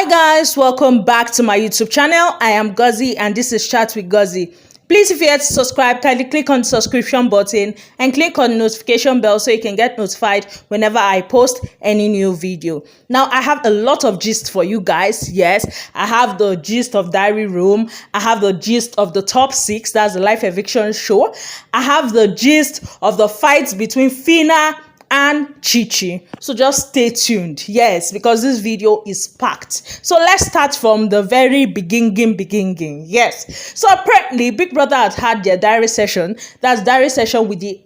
Guys, welcome back to my YouTube channel. I am Gozi and this is Chat with Gozi. Please, if you're yet to subscribe, kindly click on the subscription button and click on the notification bell so you can get notified whenever I post any new video. Now, I have a lot of gist for you guys. Yes, I have the gist of Diary Room. I have the gist of the top 6. That's the live eviction show. I have the gist of the fights between Fina and Chichi. So just stay tuned. Yes, because this video is packed. So let's start from the very beginning. Yes. So apparently Big Brother had their diary session. That's diary session with the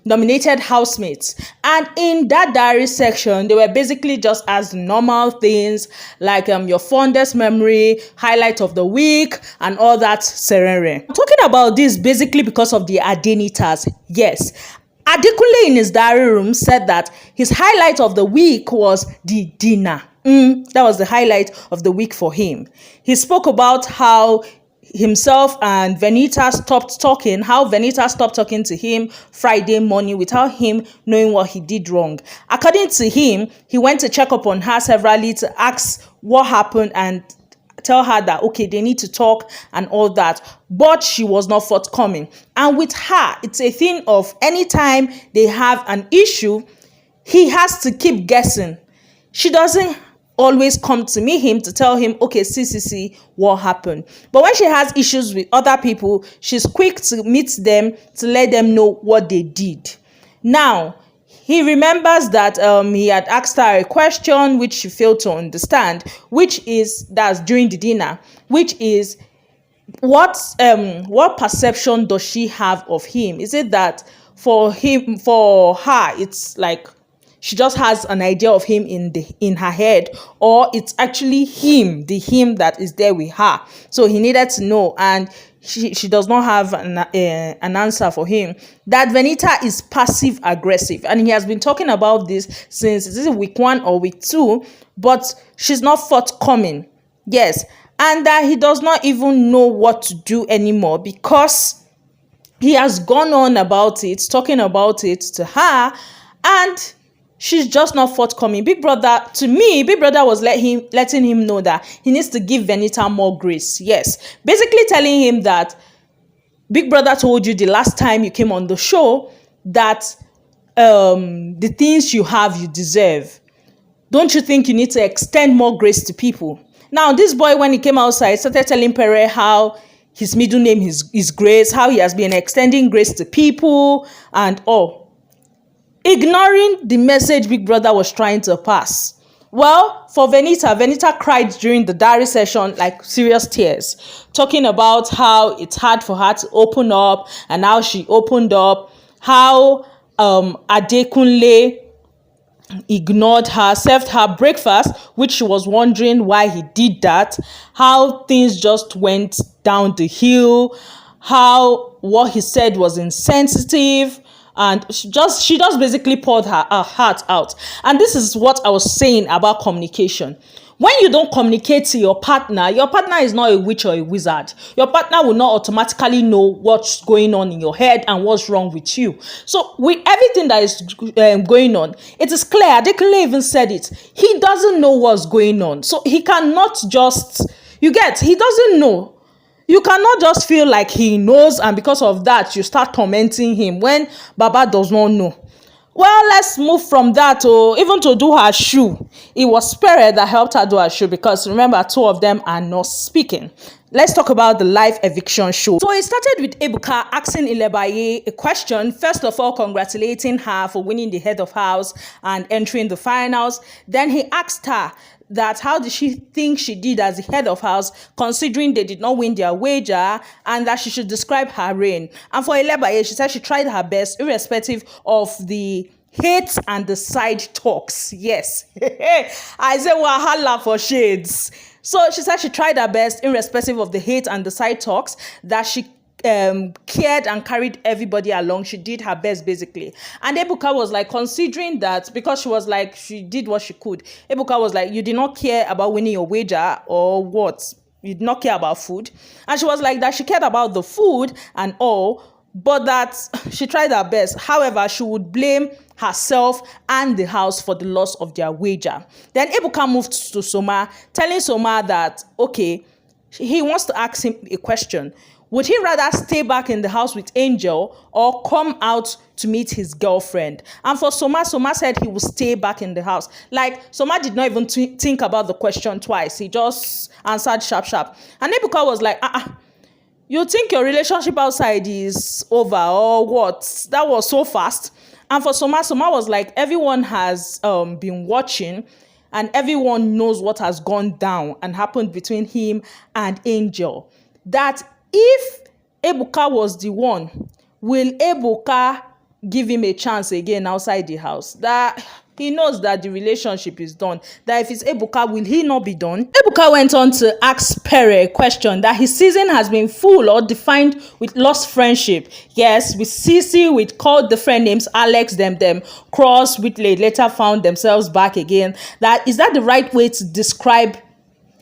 nominated housemates, and in that diary section they were basically just as normal things like your fondest memory, highlight of the week, and all that serene. I'm talking about this basically because of the Adenitas. Yes, Adekunle in his diary room said that his highlight of the week was the dinner. That was the highlight of the week for him. He spoke about how himself and Venita stopped talking, how Venita stopped talking to him Friday morning without him knowing what he did wrong. According to him, he went to check up on her severally to ask what happened and tell her that okay, they need to talk and all that, but she was not forthcoming. And with her, it's a thing of anytime they have an issue, he has to keep guessing. She doesn't always come to meet him to tell him, okay, see what happened. But when she has issues with other people, she's quick to meet them to let them know what they did. Now, he remembers that he had asked her a question which she failed to understand, that's during the dinner, which is what perception does she have of him? Is it that for her it's like she just has an idea of him in her head, or it's actually the him that is there with her? So he needed to know, and she does not have an answer for him. That Venita is passive aggressive, and he has been talking about this since this is week 1 or week 2, but she's not forthcoming. Yes, and that he does not even know what to do anymore because he has gone on about it, talking about it to her, and she's just not forthcoming. Big Brother was letting him know that he needs to give Venita more grace. Yes, basically telling him that Big Brother told you the last time you came on the show that the things you have, you deserve. Don't you think you need to extend more grace to people? Now, this boy, when he came outside, started telling Pere how his middle name is Grace, how he has been extending grace to people and all, ignoring the message Big Brother was trying to pass. Well, for Venita cried during the diary session, like serious tears, talking about how it's hard for her to open up and how she opened up, how Adekunle ignored her, served her breakfast, which she was wondering why he did that, how things just went down the hill, how what he said was insensitive, and she just basically poured her heart out. And this is what I was saying about communication. When you don't communicate to your partner is not a witch or a wizard. Your partner will not automatically know what's going on in your head and what's wrong with you. So with everything that is going on, it is clear. Adekunle even said it. He doesn't know what's going on. So he cannot just, he doesn't know. You cannot just feel like he knows, and because of that, you start tormenting him when Baba does not know. Well, let's move from that even to do her shoe. It was Spirit that helped her do her shoe because remember, 2 of them are not speaking. Let's talk about the live eviction show. So it started with Ebuka asking Ilebaye a question. First of all, congratulating her for winning the head of house and entering the finals. Then he asked her that how did she think she did as the head of house, considering they did not win their wager, and that she should describe her reign. And for Ilebaye, she said she tried her best, irrespective of the hate and the side talks. Yes. I said wahala for shades. So she said she tried her best, irrespective of the hate and the side talks, that she cared and carried everybody along. She did her best, basically. And Ebuka was like, considering that, because she was like, she did what she could. Ebuka was like, you did not care about winning your wager or what? You did not care about food. And she was like that she cared about the food and all, but that she tried her best. However, she would blame herself and the house for the loss of their wager. Then Ebuka moved to Soma, telling Soma that, okay, he wants to ask him a question. Would he rather stay back in the house with Angel or come out to meet his girlfriend? And for Soma, Soma said he would stay back in the house. Like, Soma did not even think about the question twice. He just answered sharp, sharp. And Ebuka was like, you think your relationship outside is over or what? That was so fast. And for Soma, Soma was like, everyone has been watching and everyone knows what has gone down and happened between him and Angel. That if Ebuka was the one, will Ebuka give him a chance again outside the house? That he knows that the relationship is done. That if it's Ebuka, will he not be done? Ebuka went on to ask Pere a question that his season has been full or defined with lost friendship. Yes, with Sisi, with called the friend names Alex, them, Cross, Whitley later found themselves back again. That is that the right way to describe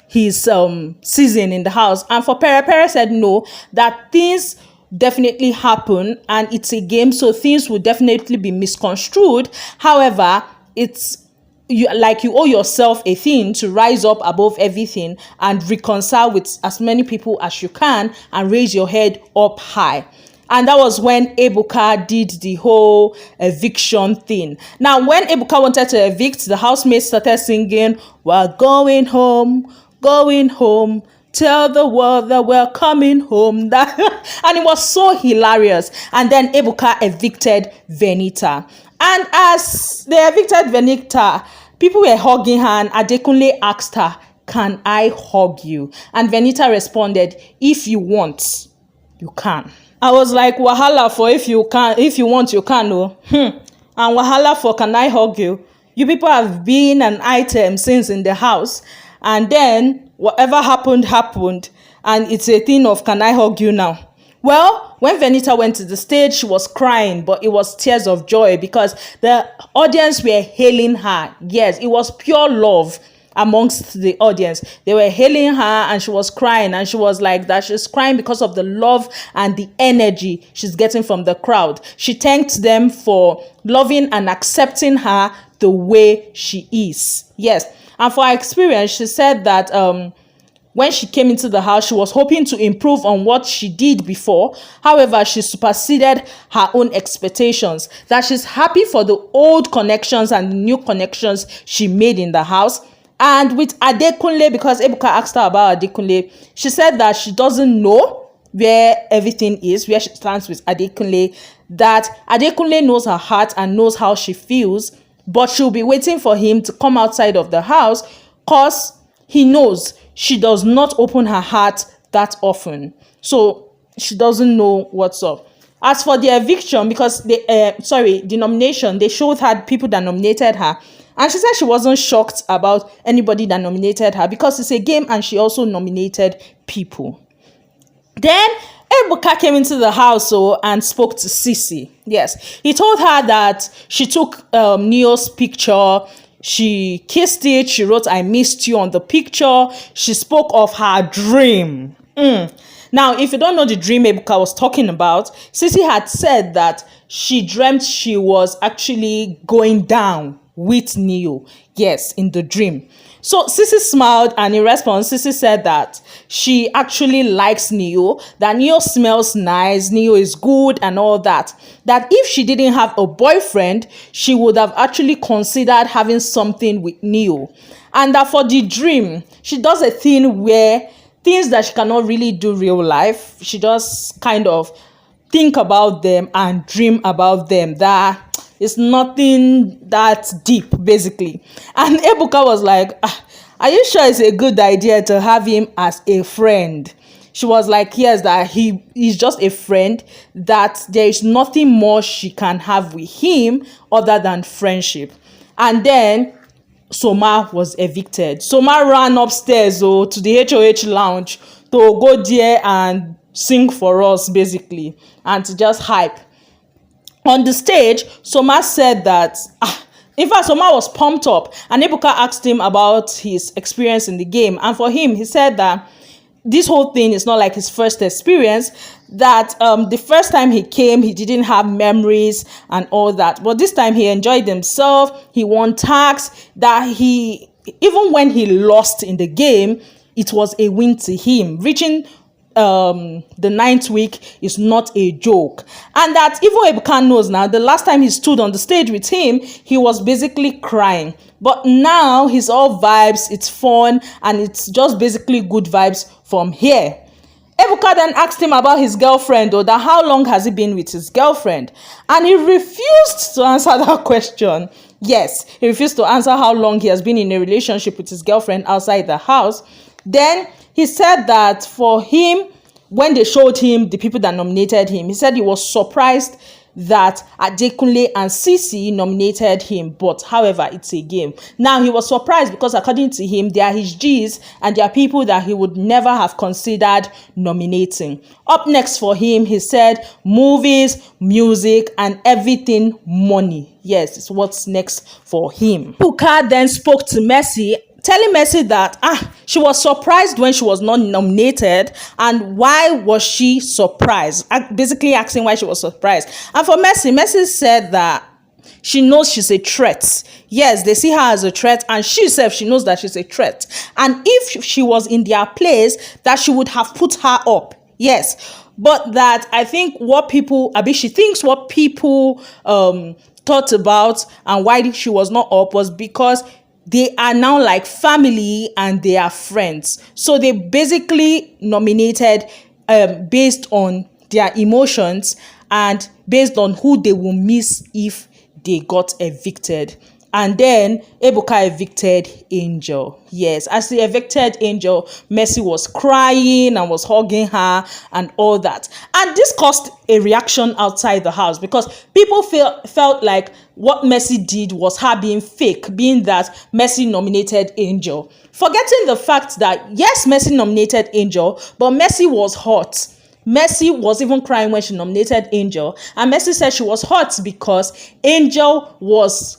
his season in the house? And for Pere said no, that things definitely happen and it's a game, so things will definitely be misconstrued. However, it's you owe yourself a thing to rise up above everything and reconcile with as many people as you can and raise your head up high. And that was when Ebuka did the whole eviction thing. Now, when Ebuka wanted to evict, the housemates started singing, "We're going home, going home. Tell the world that we're coming home." And it was so hilarious. And then Ebuka evicted Venita. And as they evicted Venita, people were hugging her and Adekunle asked her, "Can I hug you?" And Venita responded, "If you want, you can." I was like, wahala for if you want, you can. Oh. And wahala for can I hug you? You people have been an item since in the house. And then whatever happened, and it's a thing of can I hug you now? Well, when Venita went to the stage, she was crying, but it was tears of joy because the audience were hailing her. Yes, it was pure love amongst the audience. They were hailing her and she was crying, and she was like that she's crying because of the love and the energy she's getting from the crowd. She thanked them for loving and accepting her the way she is. Yes. And for her experience, she said that when she came into the house, she was hoping to improve on what she did before. However, she superseded her own expectations. That she's happy for the old connections and the new connections she made in the house. And with Adekunle, because Ebuka asked her about Adekunle, she said that she doesn't know where everything is, where she stands with Adekunle. That Adekunle knows her heart and knows how she feels, but she'll be waiting for him to come outside of the house because he knows she does not open her heart that often. So she doesn't know what's up. As for the eviction, because the nomination, they showed her people that nominated her. And she said she wasn't shocked about anybody that nominated her because it's a game and she also nominated people. Then Ebuka came into the house and spoke to Sisi. Yes, he told her that she took Neo's picture. She kissed it. She wrote, "I missed you" on the picture. She spoke of her dream. Now, if you don't know the dream Ebuka was talking about, Sisi had said that she dreamt she was actually going down with Neo. Yes, in the dream. So Sisi smiled, and in response, Sisi said that she actually likes Neo, that Neo smells nice, Neo is good and all that. That if she didn't have a boyfriend, she would have actually considered having something with Neo. And that for the dream, she does a thing where things that she cannot really do real life, she just kind of think about them and dream about them. That it's nothing that deep, basically. And Ebuka was like, "Are you sure it's a good idea to have him as a friend?" She was like, yes, that he is just a friend, that there is nothing more she can have with him other than friendship. And then Soma was evicted. Soma ran upstairs to the HOH lounge to go there and sing for us, basically, and to just hype. On the stage, Soma said that, in fact, Soma was pumped up, and Ebuka asked him about his experience in the game. And for him, he said that this whole thing is not like his first experience, that the first time he came, he didn't have memories and all that, but this time he enjoyed himself. He won tax, that he, even when he lost in the game, it was a win to him. Reaching the 9th week is not a joke, and that even Ebuka knows now. The last time he stood on the stage with him, he was basically crying, but now he's all vibes, it's fun, and it's just basically good vibes from here. Ebuka then asked him about his girlfriend, or that how long has he been with his girlfriend, and he refused to answer that question. Yes, he refused to answer how long he has been in a relationship with his girlfriend outside the house. Then he said that for him, when they showed him the people that nominated him, he said he was surprised that Adekunle and Sisi nominated him, but however, it's a game. Now, he was surprised because according to him, they are his G's and they are people that he would never have considered nominating. Up next for him, he said movies, music, and everything money. Yes, it's what's next for him. Ebuka then spoke to Mercy, telling Mercy that she was surprised when she was not nominated, and why was she surprised? Basically asking why she was surprised. And for Mercy said that she knows she's a threat. Yes, they see her as a threat, and she herself, she knows that she's a threat. And if she was in their place, that she would have put her up. Yes, but that I think she thinks what people thought about and why she was not up was because they are now like family and they are friends. So they basically nominated based on their emotions and based on who they will miss if they got evicted. And then Ebuka evicted Angel. Yes, as he evicted Angel, Mercy was crying and was hugging her and all that. And this caused a reaction outside the house because people felt like what Mercy did was her being fake, being that Mercy nominated Angel. Forgetting the fact that, yes, Mercy nominated Angel, but Mercy was hot. Mercy was even crying when she nominated Angel. And Mercy said she was hot because Angel was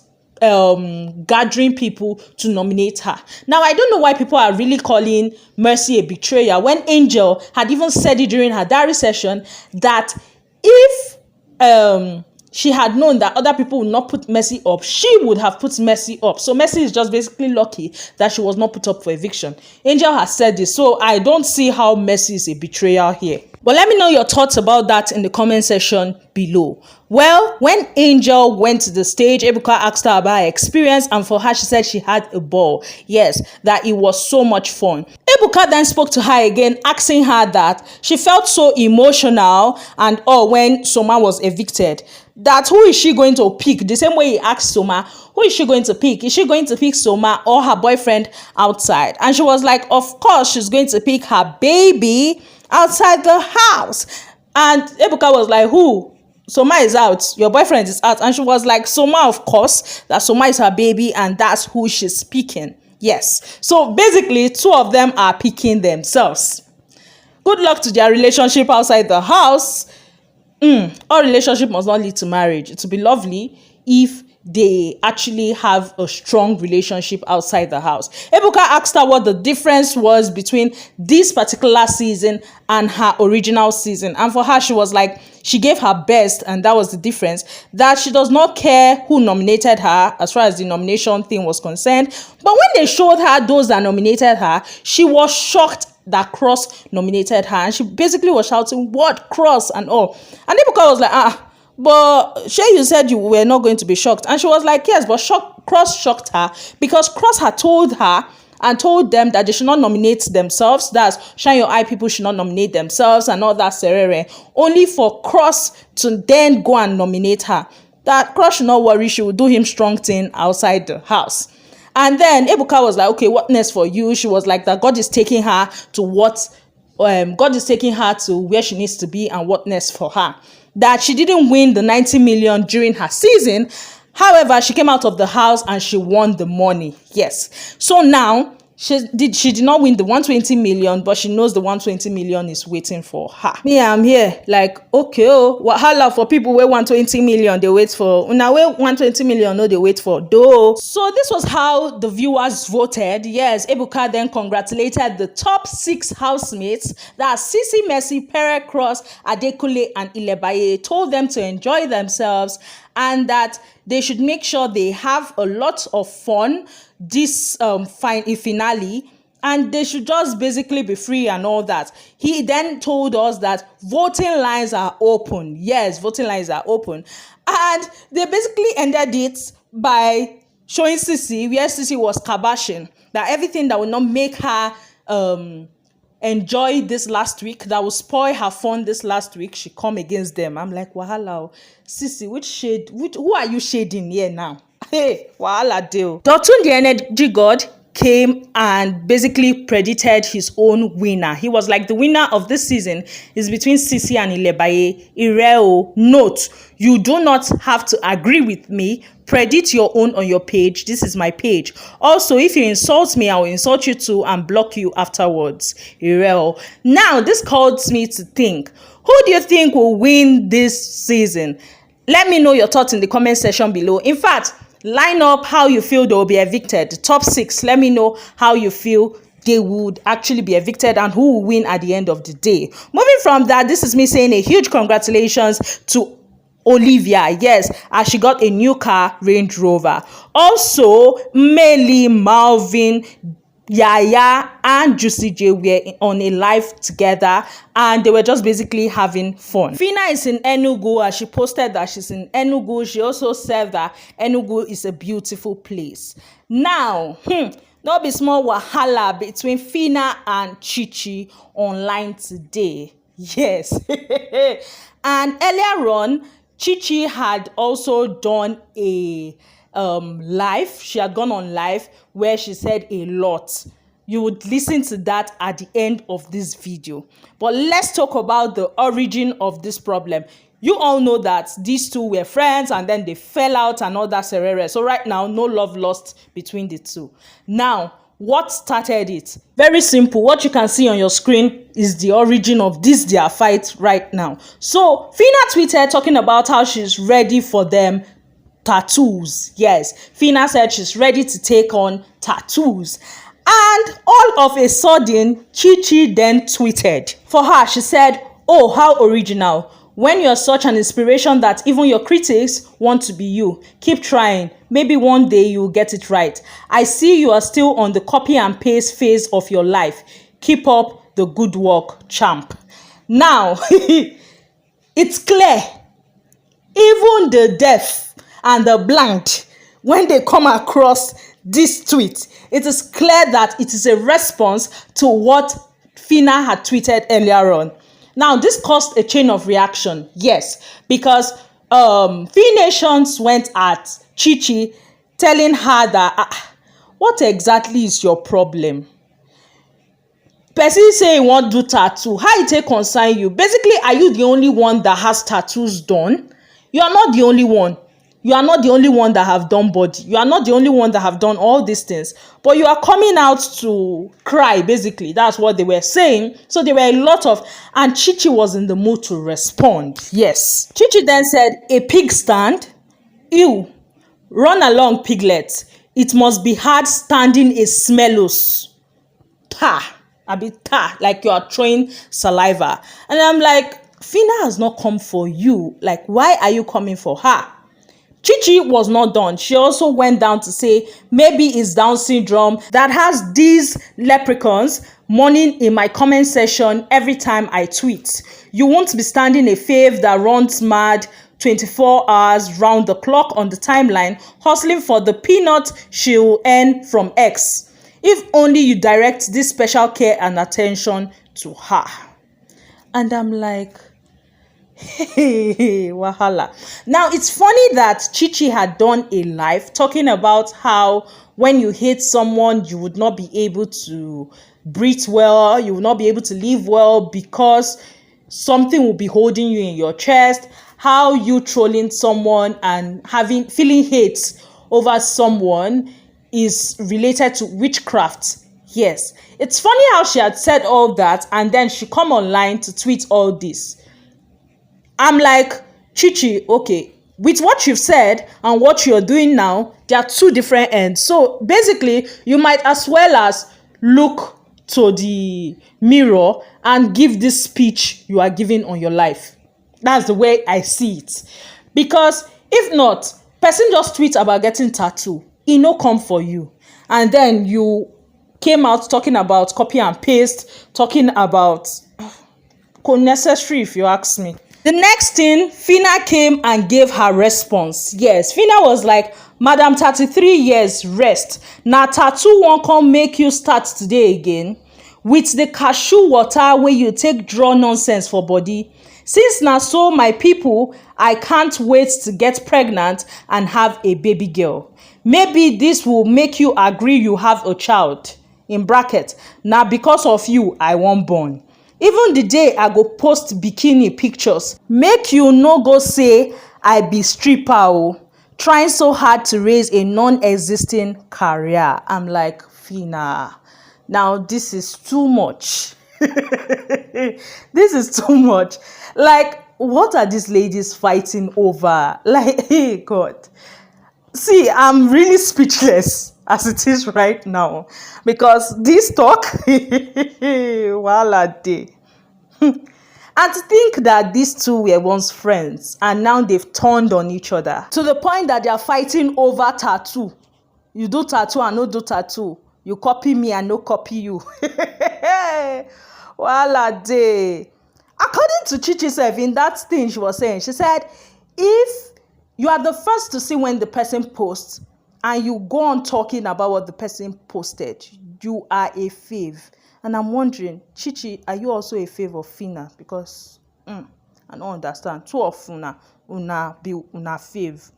gathering people to nominate her. Now, I don't know why people are really calling Mercy a betrayer when Angel had even said it during her diary session that if she had known that other people would not put Mercy up, she would have put Mercy up. So Mercy is just basically lucky that she was not put up for eviction. Angel has said this, so I don't see how Mercy is a betrayer here. But let me know your thoughts about that in the comment section below. Well, when Angel went to the stage, Ebuka asked her about her experience, and for her, she said she had a ball. Yes, that it was so much fun. Ebuka then spoke to her again, asking her that she felt so emotional and when Soma was evicted, that who is she going to pick? The same way he asked Soma, who is she going to pick? Is she going to pick Soma or her boyfriend outside? And she was like, of course, she's going to pick her baby outside the house. And Ebuka was like, who? Soma is out, your boyfriend is out. And she was like, Soma, of course, that Soma is her baby and that's who she's picking. Yes, so basically two of them are picking themselves. Good luck to their relationship outside the house. All relationship must not lead to marriage. It would be lovely if they actually have a strong relationship outside the house. Ebuka asked her what the difference was between this particular season and her original season. And for her, she was like, she gave her best, and that was the difference. That she does not care who nominated her as far as the nomination thing was concerned. But when they showed her those that nominated her, she was shocked that Cross nominated her. And she basically was shouting, what, Cross and all. And Ebuka was like, but Shay, you said you were not going to be shocked. And she was like, yes, but Cross shocked her because Cross had told her and told them that they should not nominate themselves. That's shine your eye, people should not nominate themselves and all that serere. Only for Cross to then go and nominate her. That Cross should not worry, she will do him strong thing outside the house. And then Ebuka was like, okay, what next for you? She was like that God is taking her to God is taking her to where she needs to be, and what next for her. That she didn't win the 90 million during her season. However, she came out of the house and she won the money. Yes. So now She did not win the 120 million, but she knows the 120 million is waiting for her. Me, I'm here like, okay, oh, wahala for people wey 120 million they wait for. Una wey 120 million no they wait for. Though. So this was how the viewers voted. Yes, Ebuka then congratulated the top 6 housemates. That's Sisi, Mercy, Pere Cross, Adekule, and Ilebaye. Told them to enjoy themselves and that they should make sure they have a lot of fun this finale, and they should just basically be free and all that. He then told us that voting lines are open. Yes, voting lines are open. And they basically ended it by showing Sisi, where Sisi was kabashing that everything that would not make her enjoy this last week, that will spoil her fun this last week, she come against them. I'm like, wahala, Sisi, who are you shading here now? Hey, wahala deal. Dotun, the energy god, came and basically predicted his own winner. He was like, the winner of this season is between Sisi and Ilebaye. Ireo, note, you do not have to agree with me. Predict your own on your page. This is my page. Also, if you insult me, I will insult you too and block you afterwards. Ireo. Now, this calls me to think. Who do you think will win this season? Let me know your thoughts in the comment section below. In fact, line up how you feel they will be evicted. The top 6, let me know how you feel they would actually be evicted and who will win at the end of the day. Moving from that, this is me saying a huge congratulations to Olivia, yes, as she got a new car, Range Rover. Also, Melly, Malvin, Yaya and Juicy J were on a live together and they were just basically having fun. Fina is in Enugu, as she posted that she's in Enugu. She also said that Enugu is a beautiful place. Now, no be small wahala between Fina and Chichi online today. Yes. And earlier on, Chichi had also done a live. She had gone on live where she said a lot. You would listen to that at the end of this video. But let's talk about the origin of this problem. You all know that these two were friends and then they fell out and all that serere. So right now, no love lost between the two. Now, what started it? Very simple. What you can see on your screen is the origin of this their fight right now. So Fina tweeted talking about how she's ready for them tattoos. Yes, Fina said she's ready to take on tattoos. And all of a sudden, Chichi then tweeted. For her, she said, oh, how original. When you're such an inspiration that even your critics want to be you, keep trying. Maybe one day you'll get it right. I see you are still on the copy and paste phase of your life. Keep up the good work, champ. Now, it's clear. Even the deaf and the blind, when they come across this tweet, it is clear that it is a response to what Fina had tweeted earlier on. Now, this caused a chain of reaction, yes, because Finations went at Chichi telling her that, what exactly is your problem? Person say you want do tattoo, how it take concern you? Basically, are you the only one that has tattoos done? You are not the only one. You are not the only one that have done body. You are not the only one that have done all these things. But you are coming out to cry, basically. That's what they were saying. So there were a lot of... And Chichi was in the mood to respond. Yes. Chichi then said, a pig stand? Ew. Run along, piglet. It must be hard standing a smellos. Ta. A bit ta. Like you are throwing saliva. And I'm like, Fina has not come for you. Like, why are you coming for her? Chichi was not done. She also went down to say maybe it's Down syndrome that has these leprechauns mourning in my comment section every time I tweet. You won't be standing a fave that runs mad 24 hours round the clock on the timeline, hustling for the peanut she'll earn from X. If only you direct this special care and attention to her. And I'm like... Hey, wahala. Now, it's funny that Chichi had done a live talking about how when you hate someone, you would not be able to breathe well, you will not be able to live well because something will be holding you in your chest. How you trolling someone and feeling hate over someone is related to witchcraft. Yes, it's funny how she had said all that and then she come online to tweet all this. I'm like, Chichi, okay, with what you've said and what you're doing now, there are two different ends. So basically, you might as well as look to the mirror and give this speech you are giving on your life. That's the way I see it. Because if not, person just tweet about getting tattoo, e no come for you. And then you came out talking about copy and paste, talking about unnecessary if you ask me. The next thing, Fina came and gave her response. Yes, Fina was like, Madam 33 years rest. Na tattoo won't come make you start today again. With the cashew water where you take draw nonsense for body. Since na so my people, I can't wait to get pregnant and have a baby girl. Maybe this will make you agree you have a child. In bracket, na because of you I won't born. Even the day I go post bikini pictures, make you no go say I be stripper trying so hard to raise a non-existing career. I'm like, Fina, now this is too much. This is too much. Like, what are these ladies fighting over? Like, hey, God. See, I'm really speechless as it is right now because this talk, voila day. And to think that these two were once friends and now they've turned on each other to the point that they are fighting over tattoo. You do tattoo and no do tattoo. You copy me and no copy you. Voila day. According to Chichi self, in that thing she was saying, she said, if you are the first to see when the person posts and you go on talking about what the person posted, you are a fave. And I'm wondering, Chichi, are you also a fave of Fina? Because I don't understand. Two of una be una fave.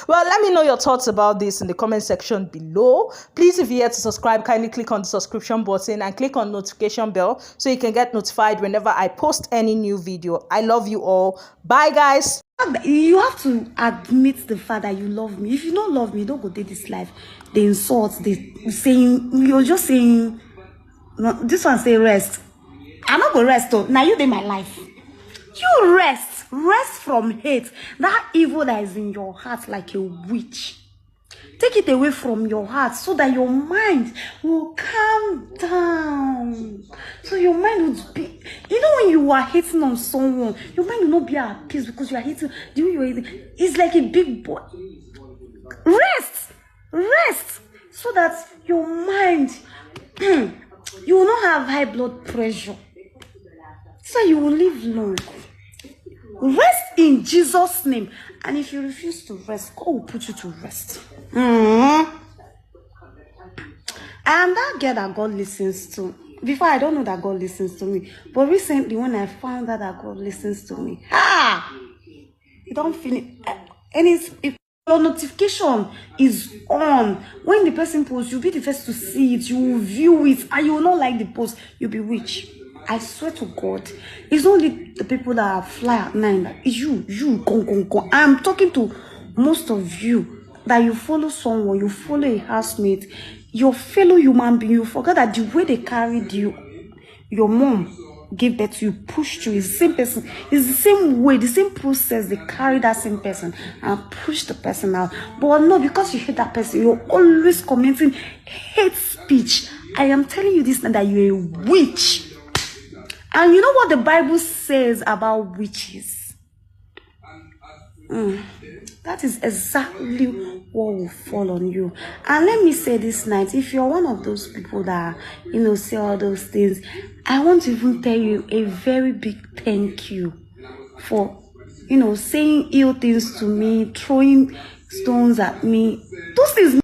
Well, let me know your thoughts about this in the comment section below. Please, if you're here to subscribe, kindly click on the subscription button and click on notification bell so you can get notified whenever I post any new video. I love you all. Bye, guys. You have to admit the fact that you love me. If you don't love me, don't go take this life. They insult, they saying, you're just saying, no, this one say rest. I'm not gonna rest though. Now you in my life. You rest from hate. That evil that is in your heart like a witch. Take it away from your heart so that your mind will calm down. So your mind would be, you know, when you are hating on someone, your mind will not be at peace because you are hating. It's like a big boy. Rest, so that your mind, you will not have high blood pressure. So you will live long. Rest in Jesus' name. And if you refuse to rest, God will put you to rest. I am that girl that God listens to. Before, I don't know that God listens to me. But recently, when I found out that God listens to me, you don't feel it. And if your notification is on, when the person posts, you'll be the first to see it. You will view it. And you will not like the post. You'll be rich. I swear to God, it's only the people that fly at night. It's you, go. I'm talking to most of you that you follow someone, you follow a housemate, your fellow human being. You forgot that the way they carried you, your mom gave birth to you, pushed you, is the same person. It's the same way, the same process. They carry that same person and push the person out. But no, because you hate that person, you're always commenting hate speech. I am telling you this now, that you're a witch. And you know what the Bible says about witches? That is exactly what will fall on you. And let me say this night, if you're one of those people that, say all those things, I want to even tell you a very big thank you for, saying ill things to me, throwing stones at me. Those things